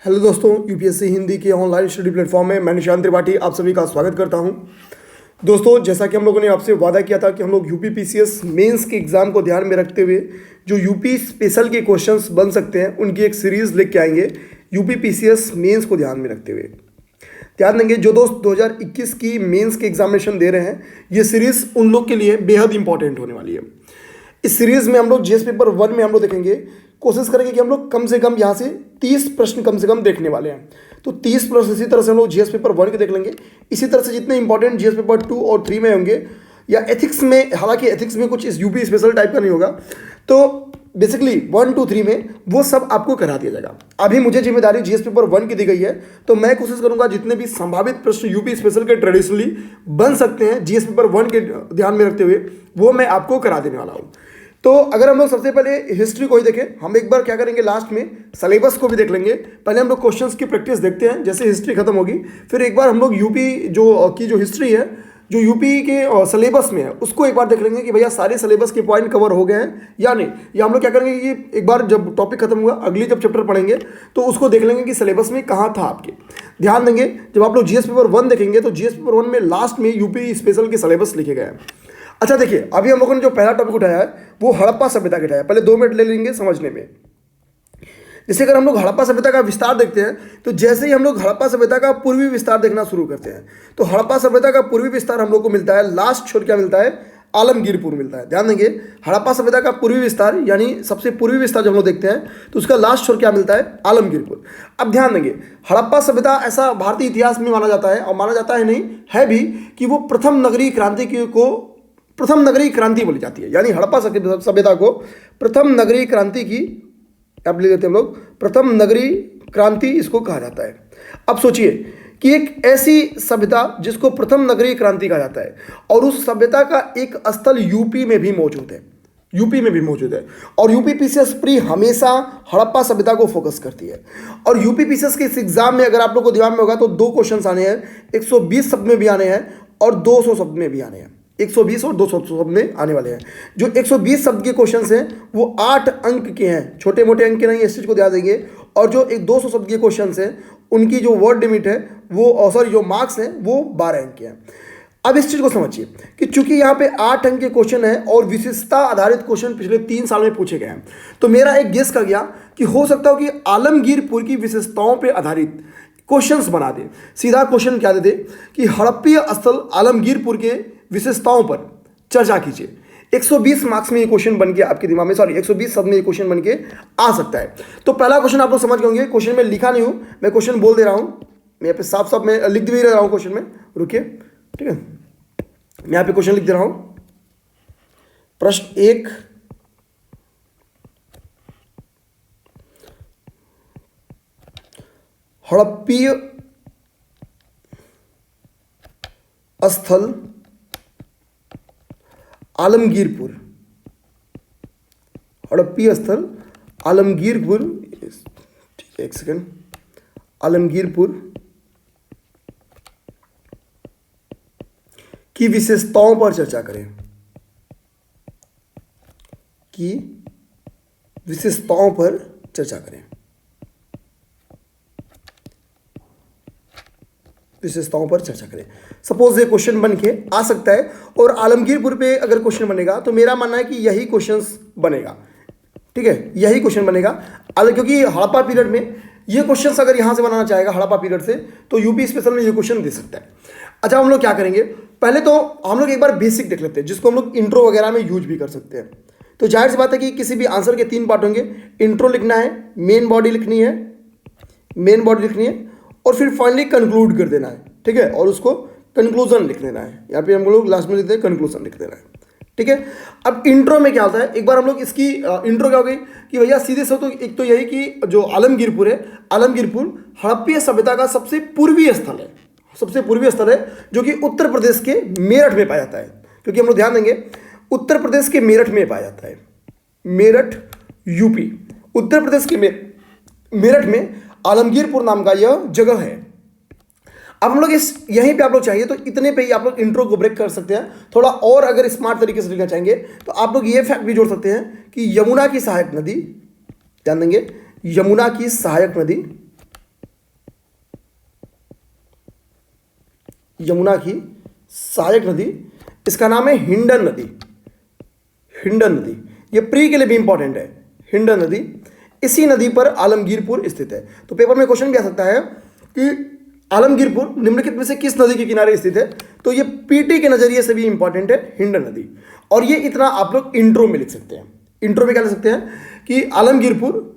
Hello दोस्तों, UPSC Hindi के online study platform में मैं निशांत त्रिपाठी आप सभी का स्वागत करता हूं। दोस्तों, जैसा कि हम लोगों ने आपसे वादा किया था कि हम लोग यूपी पीसीएस मेंस के एग्ज़ाम को ध्यान में रखते हुए जो यूपी स्पेशल के क्वेश्चंस बन सकते हैं उनकी एक सीरीज़ लेके आएंगे। यूपी पीसीएस मेंस को ध्यान में रखते हुए ध्यान देंगे जो दोस्त 2021 की मेंस के एग्जामिनेशन दे रहे हैं, ये सीरीज़ उन लोग के लिए बेहद इंपॉर्टेंट होने वाली है। इस सीरीज़ में हम लोग जीएस पेपर 1 में हम लोग देखेंगे, कोशिश करेंगे कि हम लोग कम से कम यहाँ से 30 प्रश्न कम से कम देखने वाले हैं। तो 30 प्रश्न इसी तरह से हम लोग जीएस पेपर 1 के देख लेंगे। इसी तरह से जितने इंपॉर्टेंट जीएस पेपर 2 और 3 में होंगे या एथिक्स में, हालांकि एथिक्स में कुछ इस यूपी स्पेशल टाइप का नहीं होगा, तो बेसिकली 1, 2, 3 में वो सब आपको करा दिया जाएगा। अभी मुझे जिम्मेदारी जीएस पेपर 1 की दी गई है, तो मैं कोशिश करूंगा जितने भी संभावित प्रश्न यूपी स्पेशल के ट्रेडिशनली बन सकते हैं जीएस पेपर 1 के ध्यान में रखते हुए वो मैं आपको करा देने वाला हूँ। तो अगर हम लोग सबसे पहले हिस्ट्री को ही देखें, हम एक बार क्या करेंगे, लास्ट में सिलेबस को भी देख लेंगे। पहले हम लोग क्वेश्चंस की प्रैक्टिस देखते हैं, जैसे हिस्ट्री खत्म होगी फिर एक बार हम लोग यूपी जो हिस्ट्री है, जो यूपी के सिलेबस में है, उसको एक बार देख लेंगे कि भैया सारे सिलेबस के पॉइंट कवर हो गए हैं या नहीं। या हम लोग क्या करेंगे कि एक बार जब टॉपिक खत्म हुआ, अगली जब चैप्टर पढ़ेंगे तो उसको देख लेंगे कि सिलेबस में कहाँ था आपके। ध्यान देंगे जब आप लोग जीएस पेपर 1 देखेंगे तो जीएस पेपर 1 में लास्ट में यूपी स्पेशल के सिलेबस लिखे गए हैं। अच्छा देखिए, अभी हम लोगों ने जो पहला टॉपिक उठाया है वो हड़प्पा सभ्यता का उठाया है। पहले 2 मिनट ले लेंगे समझने में। जैसे अगर हम लोग हड़प्पा सभ्यता का विस्तार देखते हैं तो जैसे ही हम लोग हड़प्पा सभ्यता का पूर्वी विस्तार देखना शुरू करते हैं तो हड़प्पा सभ्यता का पूर्वी विस्तार हम लोग को मिलता है, लास्ट छोर क्या मिलता है, आलमगीरपुर मिलता है। ध्यान देंगे, हड़प्पा सभ्यता का पूर्वी विस्तार यानी सबसे पूर्वी विस्तार जब हम लोग देखते हैं तो उसका लास्ट छोर क्या मिलता है, आलमगीरपुर। अब ध्यान देंगे, हड़प्पा सभ्यता ऐसा भारतीय इतिहास में माना जाता है, और माना जाता है नहीं है भी, कि वो प्रथम नगरीय क्रांति बोली जाती है। यानी हड़प्पा सभ्यता को प्रथम नगरीय क्रांति की, अब ले लेते हैं हम लोग, प्रथम नगरीय क्रांति इसको कहा जाता है। अब सोचिए कि एक ऐसी सभ्यता जिसको प्रथम नगरीय क्रांति कहा जाता है और उस सभ्यता का एक स्थल यूपी में भी मौजूद है, और यूपी पीसीएस प्री हमेशा हड़प्पा सभ्यता को फोकस करती है। और यूपी पीसीएस के इस एग्जाम में अगर आप लोग को दिमाग में होगा तो 2 क्वेश्चन आने हैं, 120 शब्द में भी आने हैं और 200 शब्द में भी आने हैं। 120 और 200 शब्द में आने वाले हैं। जो 120 शब्द के क्वेश्चंस हैं वो 8 अंक के हैं, छोटे मोटे अंक के नहीं, इस चीज को ध्यान देंगे। और जो 200 शब्द के क्वेश्चंस हैं उनकी जो वर्ड लिमिट है वो, सॉरी, जो मार्क्स हैं वो 12 अंक के हैं। अब इस चीज को समझिए कि चूंकि यहाँ पे 8 अंक के क्वेश्चन है और विशेषता आधारित क्वेश्चन पिछले 3 साल में पूछे गए हैं, तो मेरा एक गेस कर गया कि हो सकता हो कि आलमगीरपुर की विशेषताओं पर आधारित क्वेश्चंस बना दे। सीधा क्वेश्चन क्या दे दे कि हड़प्पीय स्थल आलमगीरपुर के विशेषताओं पर चर्चा कीजिए। 120 मार्क्स में ये क्वेश्चन बन के आपके दिमाग में, सॉरी 120 शब्द में ये क्वेश्चन बन के आ सकता है। तो पहला क्वेश्चन आप लोग समझ गए होंगे, क्वेश्चन में लिखा नहीं हूं, मैं क्वेश्चन बोल दे रहा हूं, मैं यहाँ पे साफ साफ मैं लिख भी रहा हूं क्वेश्चन में, रुकिए, ठीक है, मैं यहाँ पे क्वेश्चन लिख दे रहा हूं। प्रश्न 1, हड़प्पीय स्थल आलमगीरपुर, हड़प्पीय स्थल आलमगीरपुर, ठीक है, एक सेकंड, आलमगीरपुर की विशेषताओं पर चर्चा करें, की विशेषताओं पर चर्चा करें, विशेषताओं पर चर्चा करें। सपोज ये क्वेश्चन बन के आ सकता है और आलमगीरपुर पे अगर क्वेश्चन बनेगा तो मेरा मानना है कि यही क्वेश्चंस बनेगा, ठीक है, यही क्वेश्चन बनेगा। क्योंकि हड़प्पा पीरियड में ये क्वेश्चंस अगर यहां से बनाना चाहेगा हड़प्पा पीरियड से तो यूपी स्पेशल में ये क्वेश्चन दे सकता है। अच्छा, हम लोग क्या करेंगे, पहले तो हम लोग एक बार बेसिक देख लेते हैं जिसको हम लोग इंट्रो वगैरह में यूज भी कर सकते हैं। तो जाहिर सी बात है कि किसी भी आंसर के 3 पार्ट होंगे, इंट्रो लिखना है, मेन बॉडी लिखनी है और फिर फाइनली कंक्लूड कर देना है, ठीक है, और उसको कंक्लूजन लिख देना है। यहाँ पे हम लोग लास्ट में लिखते हैं कंक्लूजन लिख देना है, ठीक है। अब इंट्रो में क्या होता है, एक बार हम लोग इसकी इंट्रो क्या हो गई कि भैया सीधे से तो एक तो यही कि जो आलमगीरपुर है, आलमगीरपुर हड़प्पीय सभ्यता का सबसे पूर्वी स्थल है जो कि उत्तर प्रदेश के मेरठ में पाया जाता है। क्योंकि हम लोग ध्यान देंगे उत्तर प्रदेश के मेरठ में पाया जाता है, मेरठ यूपी, उत्तर प्रदेश के मेरठ में आलमगीरपुर नाम का यह जगह है। अब हम लोग यहीं पे आप लोग चाहिए तो इतने पे ही आप लोग इंट्रो को ब्रेक कर सकते हैं। थोड़ा और अगर स्मार्ट तरीके से लिखना चाहेंगे तो आप लोग ये फैक्ट भी जोड़ सकते हैं कि यमुना की सहायक नदी, ध्यान देंगे, यमुना की सहायक नदी यमुना की सहायक नदी, इसका नाम है हिंडन नदी। हिंडन नदी, ये प्री के लिए भी इंपॉर्टेंट है। हिंडन नदी, इसी नदी पर आलमगीरपुर स्थित है। तो पेपर में क्वेश्चन भी आ सकता है कि आलमगीरपुर निम्नलिखित में से किस नदी के किनारे स्थित है। तो ये पीटी के नजरिए से भी इंपॉर्टेंट है हिंडन नदी। और ये इतना आप लोग इंट्रो में लिख सकते हैं। इंट्रो में क्या लिख सकते हैं कि आलमगीरपुर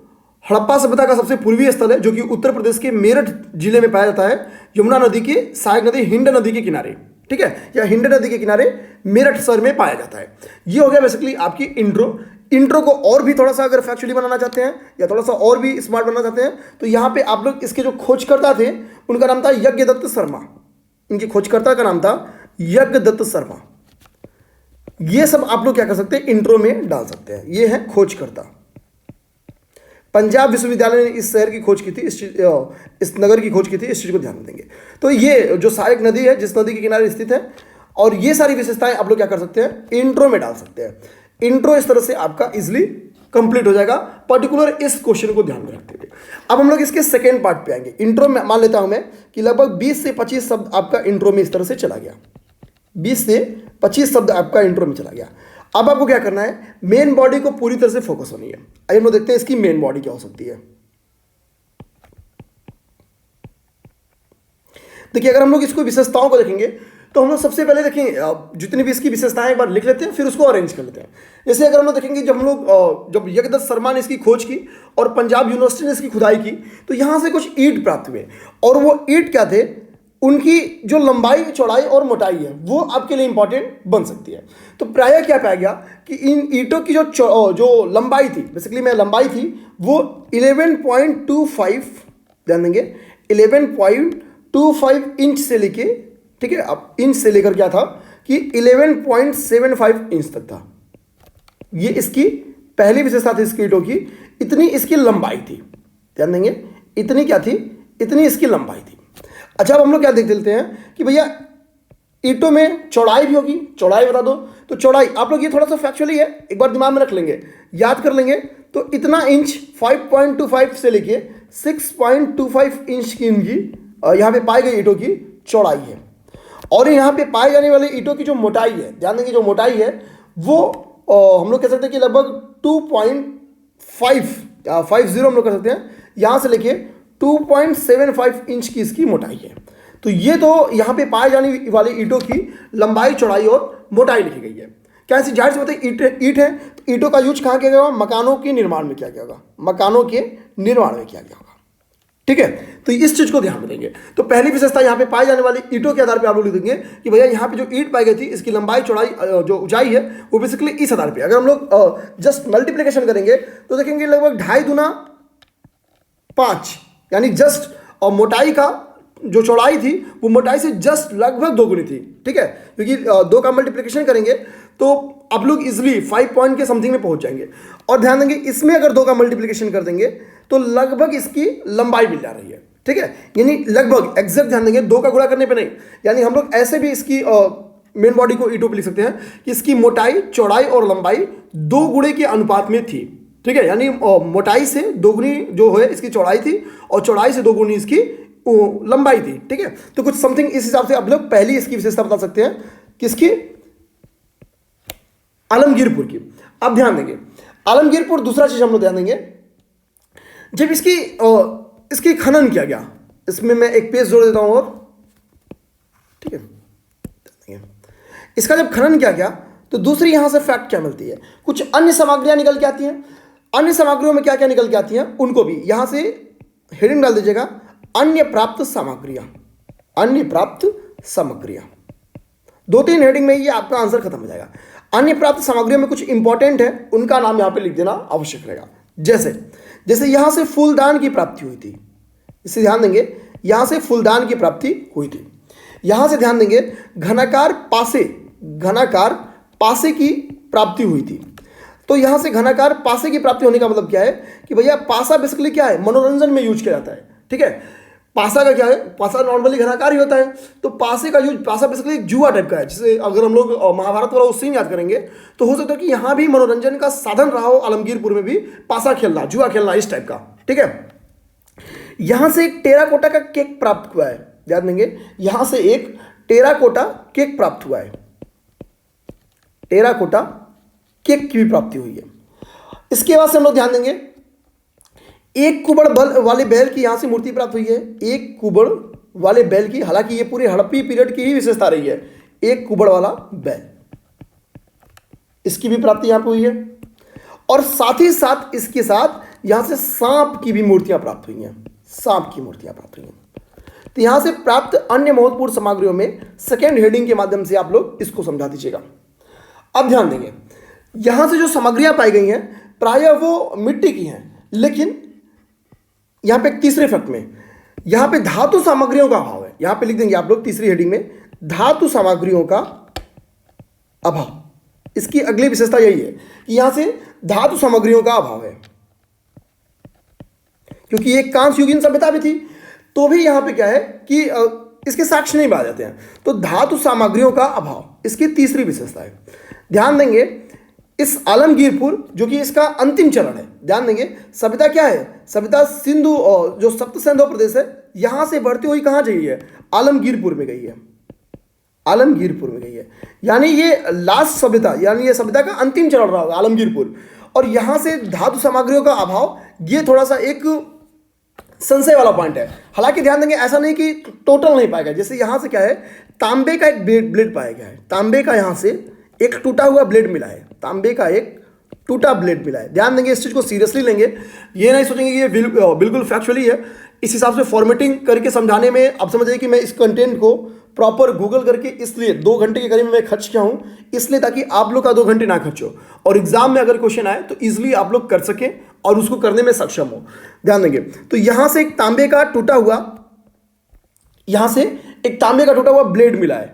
हड़प्पा सभ्यता का सबसे पूर्वी स्थल है, जो कि उत्तर प्रदेश के मेरठ जिले में पाया जाता है, यमुना नदी की सहायक नदी हिंडन नदी के किनारे, ठीक है, या हिंडन नदी के किनारे मेरठ शहर में पाया जाता है। ये हो गया बेसिकली आपकी इंट्रो। इंट्रो को और भी थोड़ा सा अगर फैक्चुअली बनाना चाहते हैं या थोड़ा सा और भी स्मार्ट बनाना चाहते हैं, तो यहाँ पे आप लोग इसके जो खोजकर्ता थे उनका नाम था यज्ञदत्त शर्मा। इनके खोजकर्ता का नाम था यज्ञदत्त शर्मा। ये सब आप लोग क्या कर सकते हैं, इंट्रो में डाल सकते हैं। ये है खोजकर्ता। पंजाब विश्वविद्यालय ने इस शहर की खोज की थी, इस नगर की खोज की थी, इस चीज को ध्यान में देंगे। तो ये जो सहायक नदी है, जिस नदी के किनारे स्थित है, और ये सारी विशेषताएं आप लोग क्या कर सकते हैं, इंट्रो में डाल सकते हैं। इंट्रो इस तरह से आपका इजिली कंप्लीट हो जाएगा, पर्टिकुलर इस क्वेश्चन को ध्यान में रखते हुए। अब हम लोग इसके सेकेंड पार्ट पे आएंगे। इंट्रो में मान लेता हूं मैं कि लगभग 20 से 25 शब्द आपका इंट्रो में इस तरह से चला गया। 20 से 25 शब्द आपका इंट्रो में चला गया। अब आपको क्या करना है, मेन बॉडी को पूरी तरह से फोकस होनी है। आइए हम लोग देखते हैं इसकी मेन बॉडी क्या हो सकती है। देखिए, अगर हम लोग इसको विशेषताओं को देखेंगे तो हम लोग सबसे पहले देखें जितनी भी इसकी विशेषताएं एक बार लिख लेते हैं, फिर उसको अरेंज कर लेते हैं। जैसे अगर हम लोग देखेंगे, जब यज्ञदत्त शर्मा ने इसकी खोज की और पंजाब यूनिवर्सिटी ने इसकी खुदाई की, तो यहां से कुछ ईंट प्राप्त हुए। और वो ईंट क्या थे, उनकी जो लंबाई, चौड़ाई और मोटाई है वो आपके लिए इंपॉर्टेंट बन सकती है। तो प्रायः क्या पाया गया कि इन ईंटों की जो लंबाई थी, बेसिकली में लंबाई थी, वो 11.25, ध्यान देंगे, 11.25 इंच से लेके, ठीक है, अब इंच से लेकर क्या था कि 11.75 इंच तक था। ये इसकी पहली विशेषता थी इसकी ईंटों की, इतनी इसकी लंबाई थी। ध्यान देंगे, इतनी क्या थी, इतनी इसकी लंबाई थी। अच्छा, अब हम लोग क्या देख लेते हैं कि भैया ईंटों में चौड़ाई भी होगी, चौड़ाई बता दो। तो चौड़ाई आप लोग ये थोड़ा सा फैक्चुअली है, एक बार दिमाग में रख लेंगे, याद कर लेंगे। तो इतना इंच 5.25 से लेके 6.25 इंच की इनकी यहाँ पे पाई गई ईंटों की चौड़ाई है। और यहाँ पे पाए जाने वाले ईंटों की जो मोटाई है, ध्यान देंगे, जो मोटाई है वो हम लोग कह सकते हैं कि लगभग 2.50 हम लोग कह सकते हैं, यहाँ से लेके 2.75 इंच की इसकी मोटाई है। तो ये तो यहाँ पे पाए जाने वाली ईंटों की लंबाई, चौड़ाई और मोटाई लिखी गई है। क्या ऐसी जाहिर सी बात है, ईंट है तो ईंटों का यूज कहाँ किया गया होगा, मकानों के निर्माण में किया गया होगा, मकानों के निर्माण में किया गया होगा, ठीक है। तो इस चीज को ध्यान में देंगे। तो पहली विशेषता यहाँ पे पाई जाने वाली ईंटों के आधार पे आप लोग लिख देंगे कि भैया यहाँ पे जो ईंट पाई गई थी, इसकी लंबाई, चौड़ाई, जो ऊंचाई है, वो बेसिकली इस आधार पे। अगर हम लोग जस्ट मल्टीप्लीकेशन करेंगे तो देखेंगे लगभग 2.5 गुना 5, यानी जस्ट, और मोटाई का जो चौड़ाई थी वो मोटाई से जस्ट लगभग 2 गुनी थी, ठीक है, क्योंकि 2 का मल्टीप्लीकेशन करेंगे तो आप लोग इजिली 5 पॉइंट के समथिंग में पहुंच जाएंगे। और ध्यान देंगे, इसमें अगर 2 का मल्टीप्लीकेशन कर देंगे तो लगभग इसकी लंबाई मिल जा रही है, ठीक है, यानी लगभग एग्जैक्ट, ध्यान देंगे, 2 का गुणा करने पे नहीं। यानी हम लोग ऐसे भी इसकी मेन बॉडी को ईंटों पे लिख सकते हैं कि इसकी मोटाई, चौड़ाई और लंबाई 2 गुणे के अनुपात में थी, ठीक है, यानी मोटाई से 2 गुनी जो है इसकी चौड़ाई थी और चौड़ाई से 2 गुनी इसकी लंबाई थी, ठीक है। तो कुछ समथिंग इस हिसाब से आप लोग पहली इसकी विशेषता बता सकते हैं, किसकी, आलमगीरपुर की। अब ध्यान देंगे, आलमगीरपुर, दूसरा चीज हम लोग ध्यान देंगे, जब इसकी खनन किया गया, इसमें मैं एक पेज जोड़ देता हूं और, ठीक है, इसका जब खनन किया गया तो दूसरी यहां से फैक्ट क्या मिलती है, कुछ अन्य सामग्रियां निकल के आती हैं। अन्य सामग्रियों में क्या क्या निकल के आती हैं, उनको भी यहां से हेडिंग डाल दीजिएगा, अन्य प्राप्त सामग्रियां, अन्य प्राप्त सामग्रियां। 2-3 हेडिंग में ये आपका आंसर खत्म हो जाएगा। अन्य प्राप्त सामग्रियों में कुछ इंपॉर्टेंट है, उनका नाम यहां पे लिख देना आवश्यक रहेगा। जैसे यहां से फूलदान की प्राप्ति हुई थी, इसे ध्यान देंगे, यहां से फूलदान की प्राप्ति हुई थी। यहां से ध्यान देंगे, घनाकार पासे की प्राप्ति हुई थी। तो यहां से घनाकार पासे की प्राप्ति होने का मतलब क्या है कि भैया पासा बेसिकली क्या है, मनोरंजन में यूज किया जाता है, ठीक है। पासा का क्या है, पासा नॉर्मली घनाकार ही होता है, तो पासे का यूज, पासा बेसिकली एक जुआ टाइप का है। जैसे अगर हम लोग महाभारत वाला उस सीन याद करेंगे तो हो सकता है कि यहां भी मनोरंजन का साधन रहा हो, आलमगीरपुर में भी पासा खेलना, जुआ खेलना, इस टाइप का, ठीक है। यहां से एक टेराकोटा का केक प्राप्त हुआ है, ध्यान देंगे, यहां से एक टेराकोटा केक प्राप्त हुआ है, टेराकोटा केक की भी प्राप्ति हुई है। इसके बाद से हम लोग ध्यान देंगे, एक कुबड़ बल वाले बैल की यहां से मूर्ति प्राप्त हुई है, एक कुबड़ वाले बैल की, हालांकि ये पूरे हड़प्पी पीरियड की ही विशेषता रही है, एक कुबड़ वाला बैल, इसकी भी प्राप्ति यहां पर हुई है। और साथ ही साथ इसके साथ यहां से सांप की भी मूर्तियां प्राप्त हुई हैं, सांप की मूर्तियां प्राप्त हुई हैं। तो यहां से प्राप्त अन्य महत्वपूर्ण सामग्रियों में सेकेंड हेडिंग के माध्यम से आप लोग इसको समझा दीजिएगा। अब ध्यान देंगे, यहां से जो सामग्रियां पाई गई हैं प्रायः वो मिट्टी की हैं, लेकिन यहां पे तीसरे फैक्ट में यहां पे धातु सामग्रियों का अभाव है। यहां पे लिख देंगे आप लोग तीसरी हेडिंग में, धातु सामग्रियों का अभाव। इसकी अगली विशेषता यही है कि यहां से धातु सामग्रियों का अभाव है, क्योंकि ये कांस्य युगीन सभ्यता भी थी, तो भी यहां पे क्या है कि इसके साक्ष्य नहीं पाए जाते हैं। तो धातु सामग्रियों का अभाव इसकी तीसरी विशेषता है। ध्यान देंगे, इस आलमगीरपुर जो कि इसका अंतिम चरण है, ध्यान देंगे सभ्यता क्या है, सभ्यता सिंधु जो सप्त सिंधु प्रदेश है यहां से बढ़ती हुई कहां गई है, आलमगीरपुर में गई है, आलमगीरपुर में गई है। यानी ये लास्ट सभ्यता, यानी ये सभ्यता का अंतिम चरण रहा होगा आलमगीरपुर। और यहां से धातु सामग्रियों का अभाव, ये थोड़ा सा एक संशय वाला पॉइंट है। हालांकि ध्यान देंगे ऐसा नहीं कि टोटल नहीं पाएगा, जैसे यहां से क्या है, तांबे का एक ब्लेड पाया गया है, तांबे का यहां से एक टूटा हुआ ब्लेड मिला है, तांबे का एक टूटा ब्लेड मिला है। ध्यान देंगे, इस चीज को सीरियसली लेंगे, ये नहीं सोचेंगे कि ये बिल्कुल फैक्चुअली है। इस हिसाब से फॉर्मेटिंग करके समझाने में आप समझिए कि मैं इस कंटेंट को प्रॉपर गूगल करके इसलिए 2 घंटे के करीब मैं खर्च किया हूं, इसलिए ताकि आप लोग का 2 घंटे ना खर्च हो और एग्जाम में अगर क्वेश्चन आए तो इजिली आप लोग कर सकें और उसको करने में सक्षम हो। ध्यान देंगे, तो यहां से एक तांबे का टूटा हुआ, यहां से एक तांबे का टूटा हुआ ब्लेड मिला है,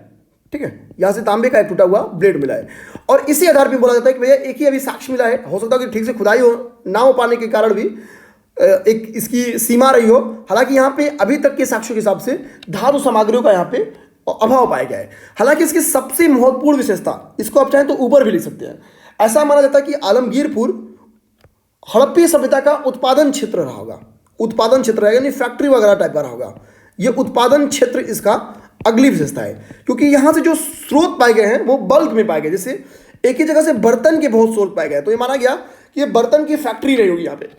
ठीक है, यहां से तांबे का एक टूटा हुआ ब्लेड मिला है। और इसी आधार पर बोला जाता है कि भैया एक ही अभी साक्ष्य मिला है, हो सकता है कि ठीक से खुदाई हो ना हो पाने के कारण भी एक इसकी सीमा रही हो। हालांकि यहां पे अभी तक के साक्ष्यों के हिसाब से धातु सामग्रियों का यहां पे अभाव पाया गया है। हालांकि इसकी सबसे महत्वपूर्ण विशेषता, इसको आप चाहें तो ऊपर भी लिख सकते हैं, ऐसा माना जाता है कि आलमगीरपुर हड़प्पी सभ्यता का उत्पादन क्षेत्र रहा होगा, उत्पादन क्षेत्र है, यानी फैक्ट्री वगैरह टाइप का रहा होगा। ये उत्पादन क्षेत्र इसका अगली विशेषता है, क्योंकि यहां से जो स्रोत पाए गए हैं वो बल्क में पाए गए। जैसे एक ही जगह से बर्तन के बहुत स्रोत पाए गए, तो ये माना गया कि ये बर्तन की फैक्ट्री रही होगी। यहाँ पे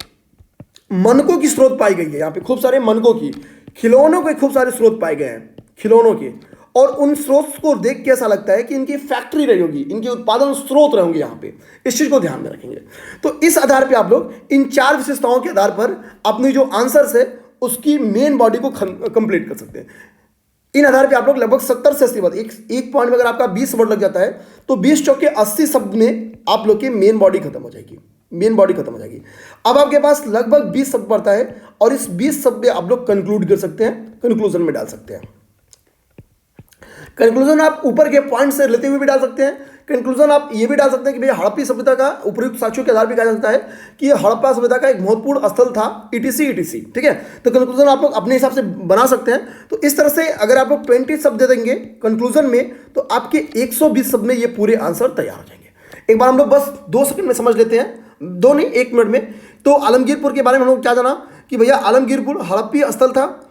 मनकों की स्रोत पाई गई है, यहाँ पे खूब सारे मनकों की, खिलौनों के खूब सारे स्रोत पाए गए हैं, खिलौनों के। और उन स्रोत को देख के ऐसा लगता है कि इनकी फैक्ट्री रही होगी, इनके उत्पादन स्रोत रहेंगे यहाँ पे। इस चीज को ध्यान में रखेंगे। तो इस आधार पे आप लोग इन 4 विशेषताओं के आधार पर अपनी जो आंसर्स है उसकी मेन बॉडी को कंप्लीट कर सकते हैं। इन आधार पे आप लोग लगभग 70 से 80 वर्ड, एक पॉइंट में अगर आपका 20 वर्ड लग जाता है तो 20 चौके 80 शब्द में आप लोग की मेन बॉडी खत्म हो जाएगी, मेन बॉडी खत्म हो जाएगी। अब आपके पास लगभग 20 शब्द पड़ता है और इस 20 शब्द में आप लोग कंक्लूड कर सकते हैं, कंक्लूजन में डाल सकते हैं। कंक्लूजन आप ऊपर के पॉइंट से लेते हुए भी डाल सकते हैं। कंक्लूजन आप ये भी डाल सकते हैं कि भैया हड़प्पी सभ्यता का उपयुक्त साक्ष्यों के आधार पर कहा जा सकता है कि हड़प्पा सभ्यता का एक महत्वपूर्ण स्थल था, ईटीसी ईटीसी, ठीक है। तो कंक्लूजन आप लोग अपने हिसाब से बना सकते हैं। तो इस तरह से अगर आप लोग 20 शब्द दे देंगे कंक्लूजन में तो आपके 120 शब्द में ये पूरे आंसर तैयार हो जाएंगे। एक बार हम लोग बस 2 सेकंड में समझ लेते हैं, 2 नहीं 1 मिनट में। तो आलमगीरपुर के बारे में हम लोग क्या जाना कि भैया आलमगीरपुर हड़प्पी स्थल था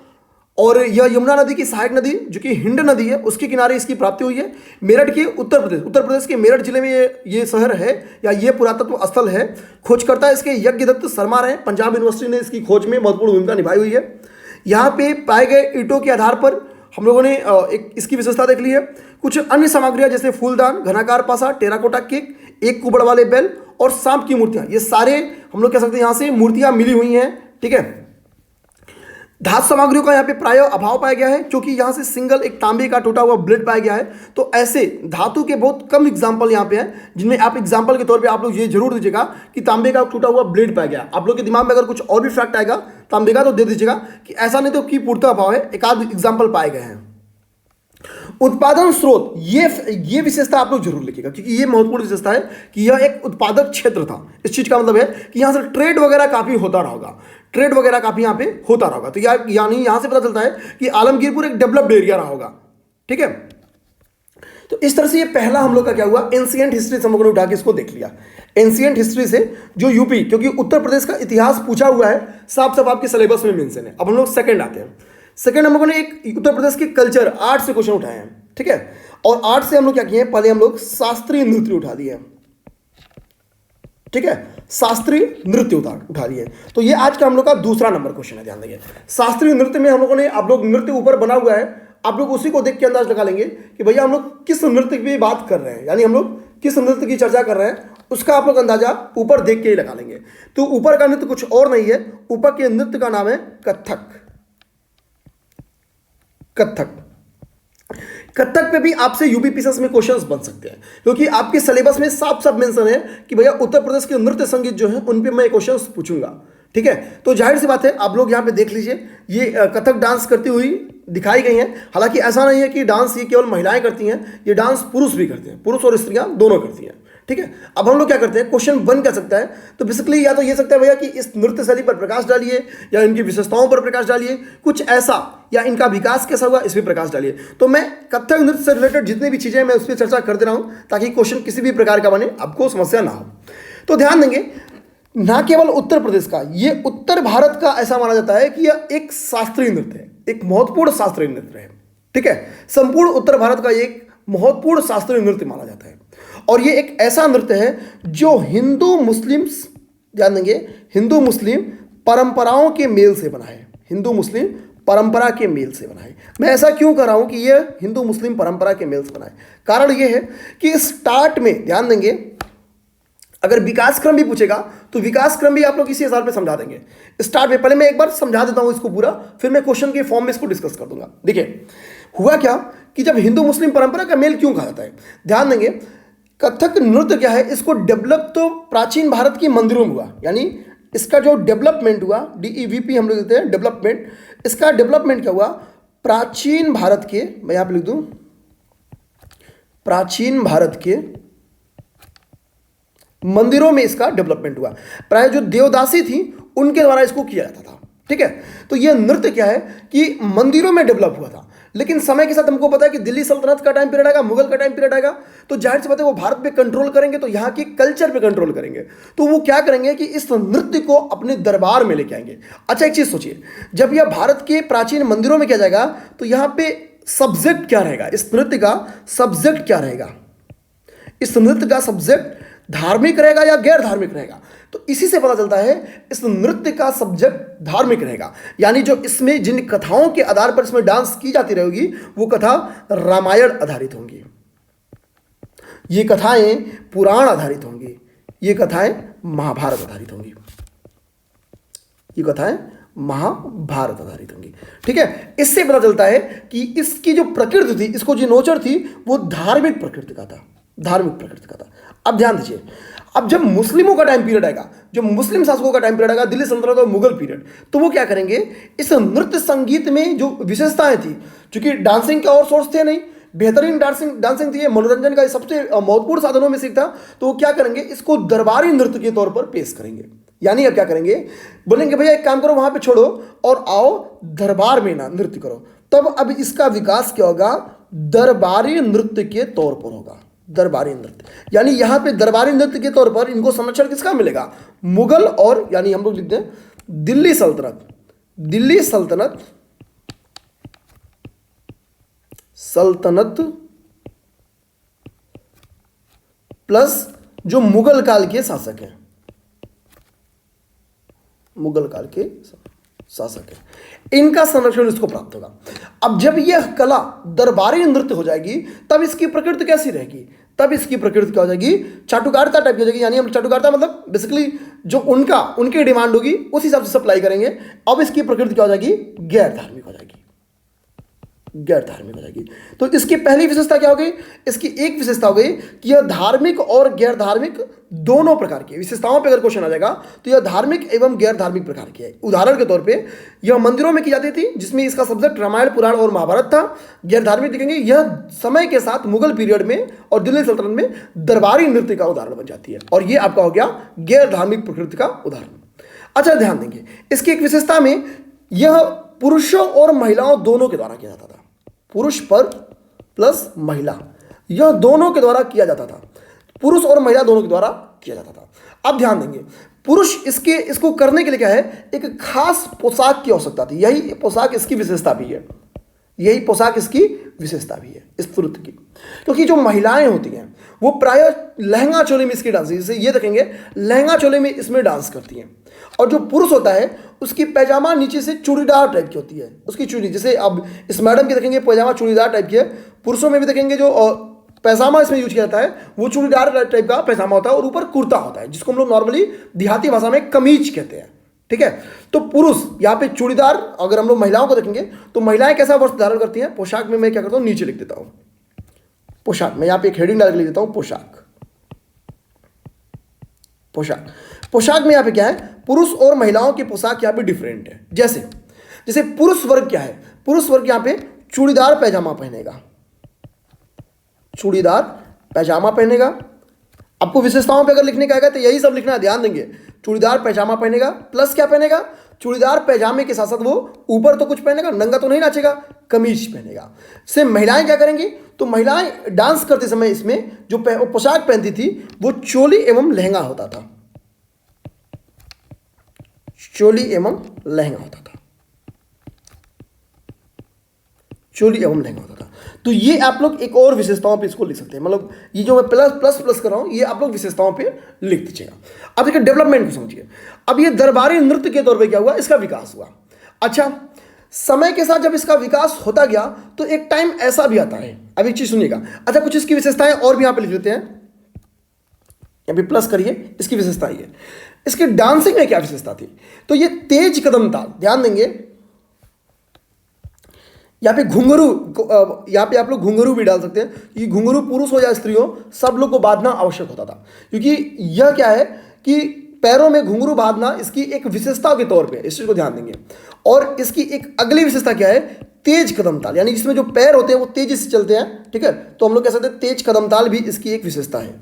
और यह यमुना नदी की सहायक नदी जो कि हिंड नदी है उसके किनारे इसकी प्राप्ति हुई है। मेरठ के उत्तर प्रदेश के मेरठ जिले में ये शहर है या ये पुरातत्व स्थल है। खोजकर्ता इसके यज्ञदत्त शर्मा रहे, पंजाब यूनिवर्सिटी ने इसकी खोज में महत्वपूर्ण भूमिका निभाई हुई है। यहाँ पे पाए गए ईंटों के आधार पर हम लोगों ने एक इसकी विशेषता देख ली है। कुछ अन्य सामग्रियां जैसे फूलदान, घनाकार पासा, टेराकोटा केक, एक कुबड़ वाले बैल और सांप की मूर्तियां, ये सारे हम लोग कह सकते हैं यहाँ से मूर्तियां मिली हुई हैं, ठीक है। धातु सामग्रियों का यहाँ पे प्राय अभाव पाया गया है क्योंकि यहाँ से सिंगल एक तांबे का टूटा हुआ ब्लेड पाया गया है। तो ऐसे धातु के बहुत कम एग्जाम्पल यहाँ पे हैं जिनमें आप एग्जाम्पल के तौर पे आप लोग ये जरूर दीजिएगा कि तांबे का टूटा हुआ ब्लेड पाया गया। आप लोग के दिमाग में अगर कुछ और भी फैक्ट आएगा तांबे का तो दे दीजिएगा कि ऐसा नहीं तो कि पूर्णतः अभाव है, एक आध एग्जाम्पल पाए गए हैं। उत्पादन स्रोत, ये विशेषता आप लोग जरूर लिखिएगा क्योंकि ये महत्वपूर्ण विशेषता है कि यह एक उत्पादक क्षेत्र था। इस चीज का मतलब है कि यहां से ट्रेड वगैरह काफी होता रहा होगा, ट्रेड वगैरह काफी यहां पे होता रहा होगा। तो यानी यहां से पता चलता है कि आलमगीरपुर एक डेवलप्ड एरिया रहा होगा, ठीक है। तो इस तरह से ये पहला हम लोग का क्या हुआ, एंशिएंट हिस्ट्री से हम लोगों ने उठा के इसको देख लिया। एंशिएंट हिस्ट्री से जो यूपी, क्योंकि उत्तर प्रदेश का इतिहास पूछा हुआ है, साफ साफ आपके सिलेबस में मेंशन है। अब हम लोग सेकंड आते हैं। सेकंड हम लोगों ने एक उत्तर प्रदेश के कल्चर आर्ट से क्वेश्चन उठाए हैं। ठीक है। और 8 से हम लोग क्या किए हैं, पहले हम लोग शास्त्रीय नृत्य उठा लिए हैं, ठीक है, शास्त्रीय नृत्य उठा लिए। तो ये आज का हम लोग का दूसरा नंबर क्वेश्चन है, ध्यान देंगे। शास्त्रीय नृत्य में हम लोगों ने, आप लोग नृत्य ऊपर बना हुआ है, आप लोग उसी को देख के अंदाज लगा लेंगे कि भैया हम लोग किस नृत्य की बात कर रहे हैं, यानी हम लोग किस नृत्य की चर्चा कर रहे हैं, उसका आप लोग अंदाजा ऊपर देख के ही लगा लेंगे। तो ऊपर का नृत्य कुछ और नहीं है, ऊपर के नृत्य का नाम है कथक। कथक कथक पे भी आपसे यूपीपीसीएस में क्वेश्चंस बन सकते हैं, क्योंकि आपके सिलेबस में साफ साफ मेंशन है कि भैया उत्तर प्रदेश के नृत्य संगीत जो है उन पे मैं क्वेश्चंस पूछूंगा, ठीक है। तो जाहिर सी बात है, आप लोग यहाँ पे देख लीजिए, ये कथक डांस करती हुई दिखाई गई हैं। हालांकि ऐसा नहीं है कि डांस ये केवल महिलाएं करती हैं, ये डांस पुरुष भी करते हैं, पुरुष और स्त्रियां दोनों करती हैं, ठीक है। अब हम लोग क्या करते हैं, क्वेश्चन बन क्या सकता है, तो बेसिकली या तो ये सकता है भैया कि इस नृत्य शैली पर प्रकाश डालिए, या इनकी विशेषताओं पर प्रकाश डालिए, कुछ ऐसा, या इनका विकास कैसा हुआ इस पर प्रकाश डालिए। तो मैं कथक नृत्य से रिलेटेड जितनी भी चीजें मैं उस पर चर्चा कर दे रहा हूं, ताकि क्वेश्चन किसी भी प्रकार का बने, आपको समस्या ना हो। तो ध्यान देंगे, ना केवल उत्तर प्रदेश का, ये उत्तर भारत का ऐसा माना जाता है कि यह एक शास्त्रीय नृत्य है, एक महत्वपूर्ण शास्त्रीय नृत्य है, ठीक है। संपूर्ण उत्तर भारत का एक महत्वपूर्ण शास्त्रीय नृत्य माना जाता है। और ये एक ऐसा नृत्य है जो हिंदू मुस्लिम, ध्यान देंगे, हिंदू मुस्लिम परंपराओं के मेल से बना है, हिंदू मुस्लिम परंपरा के मेल से बना है। मैं ऐसा क्यों कर रहा हूं कि यह हिंदू मुस्लिम परंपरा के मेल से बना है, कारण यह है कि स्टार्ट में, ध्यान देंगे, अगर विकास क्रम भी पूछेगा तो विकास क्रम भी आप लोग इसी आधार पे समझा देंगे। स्टार्ट में पहले मैं एक बार समझा देता हूं इसको पूरा, फिर मैं क्वेश्चन के फॉर्म में इसको डिस्कस कर दूंगा। देखिए हुआ क्या कि जब हिंदू मुस्लिम परंपरा का मेल क्यों कहा जाता है, ध्यान देंगे, कथक नृत्य क्या है, इसको डेवलप तो प्राचीन भारत के मंदिरों में हुआ, यानी इसका जो डेवलपमेंट हुआ, DEVP हम लोग कहते हैं डेवलपमेंट, इसका डेवलपमेंट क्या हुआ, प्राचीन भारत के, मैं यहां पर लिख दूं, प्राचीन भारत के मंदिरों में इसका डेवलपमेंट हुआ। प्राय जो देवदासी थी उनके द्वारा इसको किया जाता था, ठीक है। तो यह नृत्य क्या है कि मंदिरों में डेवलप हुआ था, लेकिन समय के साथ हमको पता है कि दिल्ली सल्तनत का टाइम पीरियड आएगा, मुगल का टाइम पीरियड आएगा, तो जाहिर सी बात है वो भारत पे कंट्रोल करेंगे, तो यहाँ की कल्चर पे कंट्रोल करेंगे। तो वो क्या करेंगे कि इस नृत्य को अपने दरबार में लेके आएंगे। अच्छा एक चीज सोचिए, जब यह भारत के प्राचीन मंदिरों में किया जाएगा तो यहाँ पे सब्जेक्ट क्या रहेगा, इस नृत्य का सब्जेक्ट क्या रहेगा, इस नृत्य का सब्जेक्ट धार्मिक रहेगा या गैर धार्मिक रहेगा। तो इसी से पता चलता है इस नृत्य का सब्जेक्ट धार्मिक रहेगा, यानी जो इसमें जिन कथाओं के आधार पर इसमें डांस की जाती रहेगी वो कथा रामायण आधारित होंगी, ये कथाएं पुराण आधारित होंगी, ये कथाएं महाभारत आधारित होंगी, ये कथाएं महाभारत आधारित होंगी, ठीक है। इससे पता चलता है कि इसकी जो प्रकृति थी, इसको जो नोचर थी वो धार्मिक प्रकृति का था, धार्मिक प्रकृति का था। अब ध्यान दीजिए, अब जब मुस्लिमों का टाइम पीरियड आएगा, जो मुस्लिम शासकों का टाइम पीरियड आएगा, दिल्ली सल्तनत और मुगल पीरियड, तो वो क्या करेंगे, इस नृत्य संगीत में जो विशेषताएं थी, क्योंकि डांसिंग के और सोर्स थे नहीं, बेहतरीन डांसिंग थी, मनोरंजन का सबसे महत्वपूर्ण साधनों में से एक था, तो वो क्या करेंगे, इसको दरबारी नृत्य के तौर पर पेश करेंगे। यानी अब क्या करेंगे, बोलेंगे भैया एक काम करो, वहां पे छोड़ो और आओ दरबार में ना नृत्य करो। तब अब इसका विकास क्या होगा, दरबारी नृत्य के तौर पर होगा, दरबारी नृत्य। यानी यहां पे दरबारी नृत्य के तौर पर इनको संरक्षण किसका मिलेगा, मुगल और, यानी हम लोग लिखते हैं दिल्ली सल्तनत, दिल्ली सल्तनत, सल्तनत प्लस जो मुगल काल के शासक हैं, मुगल काल के शासक है, इनका संरक्षण इसको प्राप्त होगा। अब जब यह कला दरबारी नृत्य हो जाएगी तब इसकी प्रकृति कैसी रहेगी, तब इसकी प्रकृति क्या हो जाएगी, चाटुकारिता टाइप की हो जाएगी। यानी हम चाटुकारिता मतलब बेसिकली जो उनकी डिमांड होगी उस हिसाब से सप्लाई करेंगे। अब इसकी प्रकृति क्या हो जाएगी, गैर धार्मिक हो जाएगी, गैर धार्मिक हो जाएगी। तो इसकी पहली विशेषता क्या हो गई, इसकी एक विशेषता हो गई कि यह धार्मिक और गैर धार्मिक दोनों प्रकार की विशेषताओं पे अगर क्वेश्चन आ जाएगा तो यह धार्मिक एवं गैर धार्मिक प्रकार की है। उदाहरण के तौर पे यह मंदिरों में की जाती थी जिसमें इसका सब्जेक्ट रामायण पुराण और महाभारत था। गैर धार्मिक देखेंगे यह समय के साथ मुगल पीरियड में और दिल्ली सल्तनत में दरबारी नृत्य का उदाहरण बन जाती है, और यह आपका हो गया गैर धार्मिक प्रकृति का उदाहरण। अच्छा ध्यान देंगे, इसकी एक विशेषता में यह पुरुषों और महिलाओं दोनों के द्वारा किया जाता था, पुरुष पर प्लस महिला, यह दोनों के द्वारा किया जाता था, पुरुष और महिला दोनों के द्वारा किया जाता था। अब ध्यान देंगे, पुरुष इसको करने के लिए क्या है, एक खास पोशाक की आवश्यकता थी, यही पोशाक इसकी विशेषता भी है, यही पोशाक इसकी विशेषता भी है इस नृत्य की, क्योंकि जो महिलाएं होती हैं वो प्राय लहंगा चोले में इसकी डांस, जैसे ये देखेंगे लहंगा चोले में इसमें डांस करती हैं। और जो पुरुष होता है उसकी पैजामा नीचे से चूड़ीदार टाइप की होती है, उसकी चूड़ी, जैसे अब इस मैडम की देखेंगे पैजामा चूड़ीदार टाइप की है, पुरुषों में भी देखेंगे जो पैजामा इसमें यूज किया जाता है वो चूड़ीदार टाइप का पैजामा होता है और ऊपर कुर्ता होता है, जिसको हम लोग नॉर्मली देहाती भाषा में कमीज कहते हैं। ठीक है, तो पुरुष यहाँ पे चूड़ीदार, अगर हम लोग महिलाओं को देखेंगे तो महिलाएं कैसा वस्त्र धारण करती हैं, पोशाक में मैं क्या करता हूँ नीचे लिख देता हूँ पोशाक, मैं यहाँ पे एक हेडिंग डाल के लिख देता हूँ पोशाक। पोशाक पोशाक में यहाँ पे क्या है, पुरुष और महिलाओं की पोशाक यहाँ पे डिफरेंट है। जैसे जैसे पुरुष वर्ग क्या है, पुरुष वर्ग यहाँ पे चूड़ीदार पैजामा पहनेगा, चूड़ीदार पैजामा पहनेगा। आपको विशेषताओं पे अगर लिखने का आएगा तो यही सब लिखना है, ध्यान देंगे। चूड़ीदार पैजामा पहनेगा, प्लस क्या पहनेगा, चूड़ीदार पैजामे के साथ साथ वो ऊपर तो कुछ पहनेगा, नंगा तो नहीं नाचेगा, कमीज पहनेगा। से महिलाएं क्या करेंगी, तो महिलाएं डांस करते समय इसमें जो पोशाक पहनती थी वो चोली एवं लहंगा होता था, चोली एवं लहंगा होता था, चोली एवं लहंगा होता था। तो ये आप लोग एक और विशेषताओं पे इसको लिख सकते हैं, मतलब ये जो मैं प्लस प्लस प्लस कर रहा हूं ये आप लोग विशेषताओं पे लिख दीजिएगा। अब देखिए डेवलपमेंट को समझिए। अब ये दरबारी नृत्य के तौर पे क्या हुआ, इसका विकास हुआ। अच्छा, समय के साथ जब इसका विकास होता गया तो एक टाइम ऐसा भी आता है, अब एक चीज सुनिएगा। अच्छा, कुछ इसकी विशेषताएं और भी यहां पे लिख लेते हैं, अभी प्लस करिए, इसकी विशेषता ये, इसके डांसिंग में क्या विशेषता थी, तो ये तेज कदम ताल, ध्यान देंगे यहाँ पे घुंघरू, यहाँ पे आप लोग घुंघरू भी डाल सकते हैं। ये घुंघरू पुरुष हो या स्त्री हो सब लोग को बांधना आवश्यक होता था, क्योंकि यह क्या है कि पैरों में घुंघरू बांधना इसकी एक विशेषता के तौर पे, इस चीज को ध्यान देंगे। और इसकी एक अगली विशेषता क्या है, तेज कदम ताल, यानी जिसमें जो पैर होते हैं वो तेजी से चलते हैं। ठीक है, तो हम लोग कह सकते हैं तेज कदम ताल भी इसकी एक विशेषता है,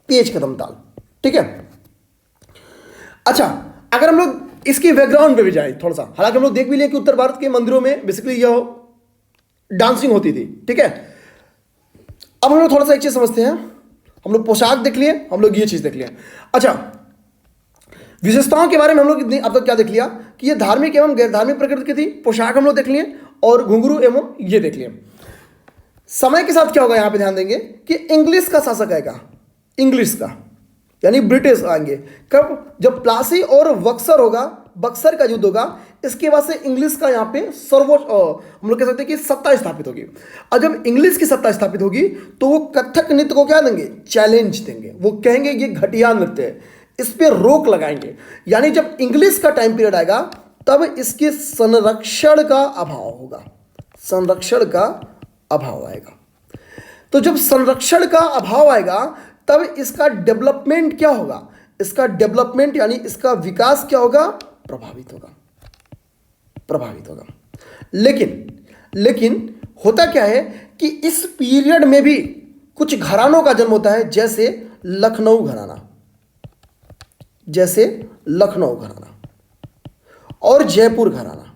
तेज कदम ताल। ठीक है, अच्छा, अगर हम लोग इसकी बैकग्राउंड पे भी जाए थोड़ा सा, हालांकि हम लोग देख भी लिए कि उत्तर भारत के मंदिरों में बेसिकली यह डांसिंग होती थी। ठीक है, अब हम लोग थोड़ा सा एक चीज समझते हैं। हम लोग पोशाक देख लिए, हम लोग ये चीज देख लिए। अच्छा, विशेषताओं के बारे में हम लोग अब तक क्या देख लिया कि ये धार्मिक एवं गैर धार्मिक प्रकृति की थी, पोशाक हम लोग देख लिए और घुंघरू एवं ये देख लिए। समय के साथ क्या होगा, यहां पर ध्यान देंगे कि इंग्लिश का शासक आएगा, इंग्लिश का यानी ब्रिटिश आएंगे। कब, जब प्लासी और बक्सर होगा, बक्सर का युद्ध होगा, इसके बाद से इंग्लिश का यहाँ पे सर्वोच्च हम लोग कह सकते हैं कि सत्ता स्थापित होगी। और जब इंग्लिश की सत्ता स्थापित होगी तो वो कथक नृत्य को क्या देंगे, चैलेंज देंगे। वो कहेंगे ये घटिया नृत्य है, इस पर रोक लगाएंगे। यानी जब इंग्लिश का टाइम पीरियड आएगा तब इसके संरक्षण का अभाव होगा, संरक्षण का अभाव आएगा। तो जब संरक्षण का अभाव आएगा तब इसका डेवलपमेंट क्या होगा, इसका डेवलपमेंट यानी इसका विकास क्या होगा, प्रभावित होगा, प्रभावित होगा। लेकिन होता क्या है कि इस पीरियड में भी कुछ घरानों का जन्म होता है, जैसे लखनऊ घराना, जैसे लखनऊ घराना और जयपुर घराना,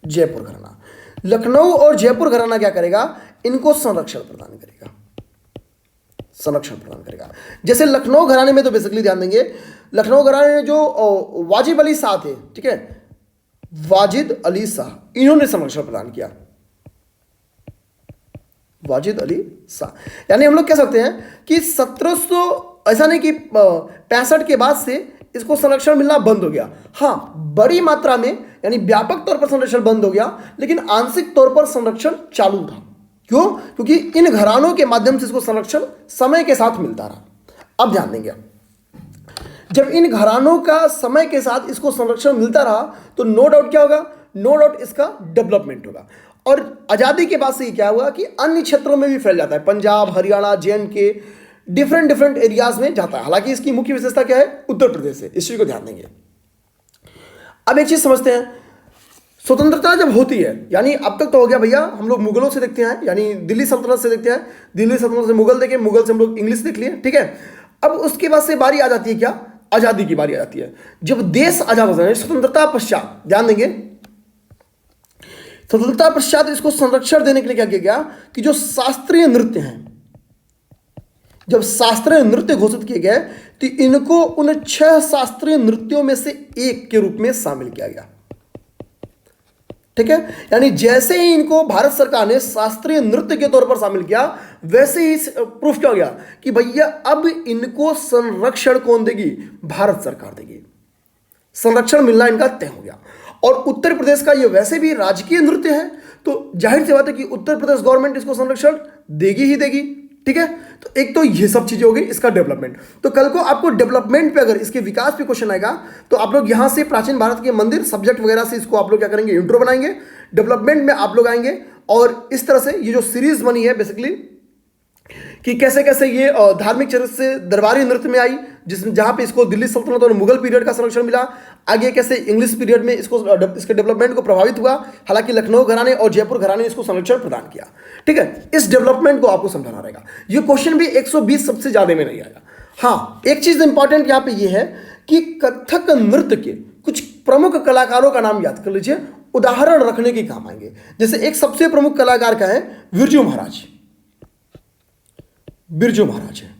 जयपुर घराना। लखनऊ और जयपुर घराना क्या करेगा, इनको संरक्षण प्रदान करेगा, संरक्षण प्रदान करेगा। जैसे लखनऊ घराने में तो बेसिकली ध्यान देंगे, लखनऊ घराने में जो वाजिद अली शाह थे, ठीक है, वाजिद अली शाह, इन्होंने संरक्षण प्रदान किया, वाजिद अली शाह। यानी हम लोग कह सकते हैं कि 1700, ऐसा नहीं कि 65 के बाद से इसको संरक्षण मिलना बंद हो गया। हाँ, बड़ी मात्रा में यानी व्यापक तौर पर संरक्षण बंद हो गया, लेकिन आंशिक तौर पर संरक्षण चालू था। क्यों, क्योंकि इन घरानों के माध्यम से इसको संरक्षण समय के साथ मिलता रहा। अब ध्यान देंगे, जब इन घरानों का समय के साथ इसको संरक्षण मिलता रहा तो नो डाउट क्या होगा, नो डाउट इसका डेवलपमेंट होगा। और आज़ादी के बाद से क्या हुआ कि अन्य क्षेत्रों में भी फैल जाता है, Punjab, Haryana, JNK, different areas में जाता है। हालांकि इसकी मुख्य विशेषता क्या है, उत्तर प्रदेश है, इस चीज को ध्यान देंगे। अब एक चीज समझते हैं, स्वतंत्रता जब होती है, यानी अब तक तो हो गया भैया, हम लोग मुगलों से देखते हैं, यानी दिल्ली सल्तनत से देखते हैं, दिल्ली सल्तनत से मुगल देखे, मुगल से हम लोग इंग्लिश देख लिए। ठीक है, अब उसके बाद से बारी आ जाती है क्या, आज़ादी की बारी आ जाती है। जब देश आजाद होता है, स्वतंत्रता पश्चात, ध्यान देंगे, स्वतंत्रता पश्चात इसको संरक्षण देने के लिए क्या किया गया कि जो शास्त्रीय नृत्य हैं, जब शास्त्रीय नृत्य घोषित किए गए तो इनको उन 6 शास्त्रीय नृत्यों में से एक के रूप में शामिल किया गया। ठीक है, यानी जैसे ही इनको भारत सरकार ने शास्त्रीय नृत्य के तौर पर शामिल किया, वैसे ही प्रूफ क्या हो गया कि भैया अब इनको संरक्षण कौन देगी? भारत सरकार देगी। संरक्षण मिलना इनका तय हो गया। और उत्तर प्रदेश का ये वैसे भी राजकीय नृत्य है, तो जाहिर सी बात है कि उत्तर प्रदेश गवर्नमेंट इसको संरक्षण देगी ही देगी। ठीक है, तो एक तो ये सब चीजें हो गई इसका डेवलपमेंट। तो कल को आपको डेवलपमेंट पे अगर इसके विकास पे क्वेश्चन आएगा, तो आप लोग यहां से प्राचीन भारत के मंदिर सब्जेक्ट वगैरह से इसको आप लोग क्या करेंगे? इंट्रो बनाएंगे। डेवलपमेंट में आप लोग आएंगे और इस तरह से ये जो सीरीज बनी है बेसिकली कि कैसे कैसे ये धार्मिक चरित्र से दरबारी नृत्य में आई, जिसमें जहां पे इसको दिल्ली सल्तनत और मुगल पीरियड का संरक्षण मिला। आगे कैसे इंग्लिश पीरियड में इसको इसके डेवलपमेंट को प्रभावित हुआ, हालांकि लखनऊ घराने और जयपुर घराने ने इसको संरक्षण प्रदान किया। ठीक है, इस डेवलपमेंट को आपको समझाना रहेगा। ये क्वेश्चन भी 120 सबसे ज्यादा में नहीं आएगा। हाँ, एक चीज इंपॉर्टेंट यहां पे ये है कि कथक नृत्य के कुछ प्रमुख कलाकारों का नाम याद कर लीजिए, उदाहरण रखने के काम आएंगे। जैसे एक सबसे प्रमुख कलाकार का है बिरजू महाराज। बिरजू महाराज है,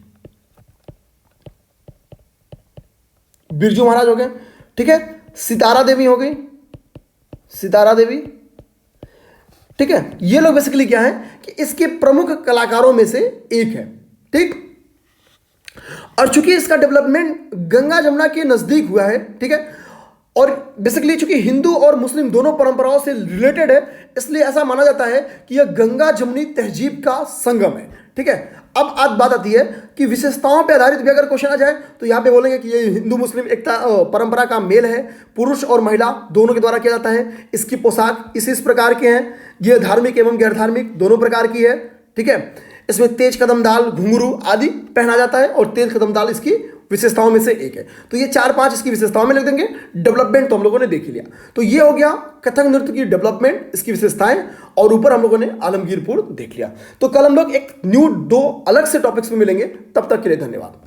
बिरजू महाराज हो गए। ठीक है, सितारा देवी हो गई, सितारा देवी। ठीक है, ये लोग बेसिकली क्या है कि इसके प्रमुख कलाकारों में से एक है। ठीक, और चूंकि इसका डेवलपमेंट गंगा जमुना के नजदीक हुआ है, ठीक है, और बेसिकली चूंकि हिंदू और मुस्लिम दोनों परंपराओं से रिलेटेड है, इसलिए ऐसा माना जाता है कि यह गंगा जमुनी तहजीब का संगम है। ठीक है, अब आज बात आती है कि विशेषताओं पे आधारित भी अगर क्वेश्चन आ जाए तो यहां पे बोलेंगे कि ये हिंदू मुस्लिम एकता परंपरा का मेल है, पुरुष और महिला दोनों के द्वारा किया जाता है। इसकी पोशाक इस प्रकार के हैं, ये धार्मिक एवं गैर धार्मिक दोनों प्रकार की है। ठीक है, इसमें तेज कदमदाल, घुंघरू आदि पहना जाता है और तेज कदमदाल इसकी विशेषताओं में से एक है। तो ये 4-5 इसकी विशेषताओं में लिख देंगे। डेवलपमेंट तो हम लोगों ने देख ही लिया। तो ये हो गया कथक नृत्य की डेवलपमेंट, इसकी विशेषताएं, और ऊपर हम लोगों ने आलमगीरपुर देख लिया। तो कल हम लोग एक न्यू 2 अलग से टॉपिक्स में मिलेंगे। तब तक के लिए धन्यवाद।